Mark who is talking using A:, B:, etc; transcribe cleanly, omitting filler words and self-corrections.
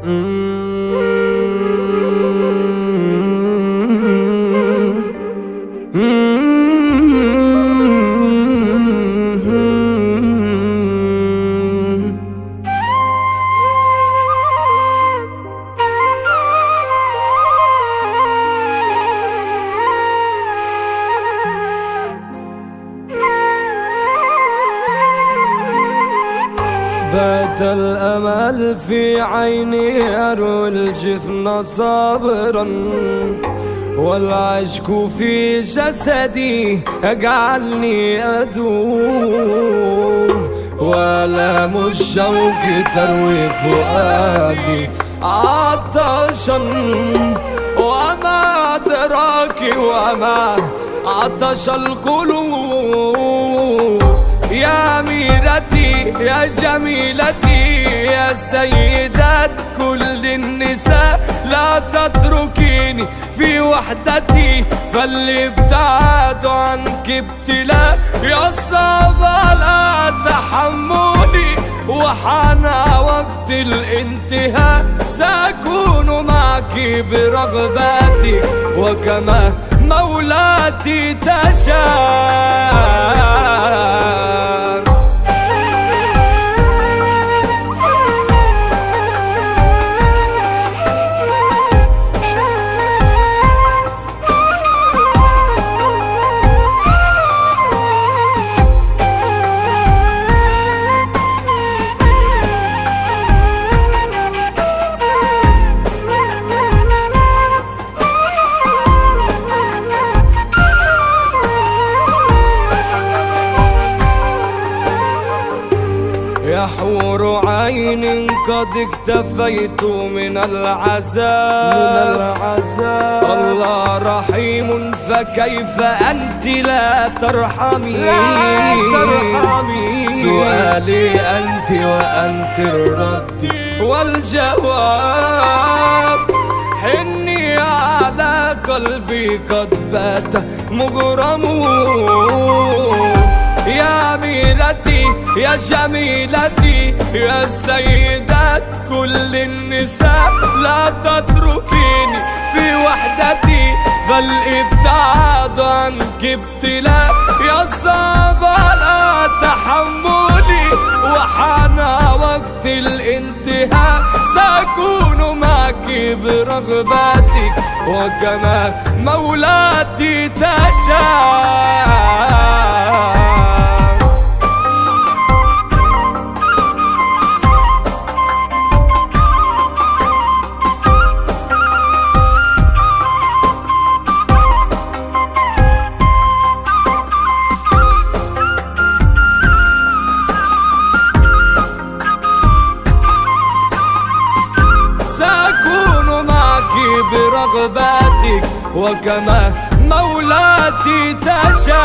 A: بات الأمل في عيني أروي الجفن صابرا، والعشق في جسدي أجعلني أدوم، وآلام الشوق تروي فؤادي عطشا، وما أدراك وما عطش القلوب. يا ميرتي يا جميلتي يا سيدة كل النساء، لا تتركيني في وحدتي، فالابتعاد عنك ابتلاء، يا صعب على تحملي، وحان وقت الانتهاء، سأكون معك برغباتي وكما مولاتي تشاء. يا حور عين قد اكتفيت من العذاب، الله رحيم فكيف أنت لا ترحمي، سؤالي أنت وأنت الرد والجواب، حني على قلبي قد بات مغرم. يا ميرتي يا جميلتي يا سيدة كل النساء، لا تتركيني في وحدتي، فالابتعاد عنك ابتلاء، يا صعب على تحملي، وحان وقت الانتهاء، سأكون معك برغباتك وكما مولاتي تشاء. سأكون معك برغباتك وكما مولاتي تشاء.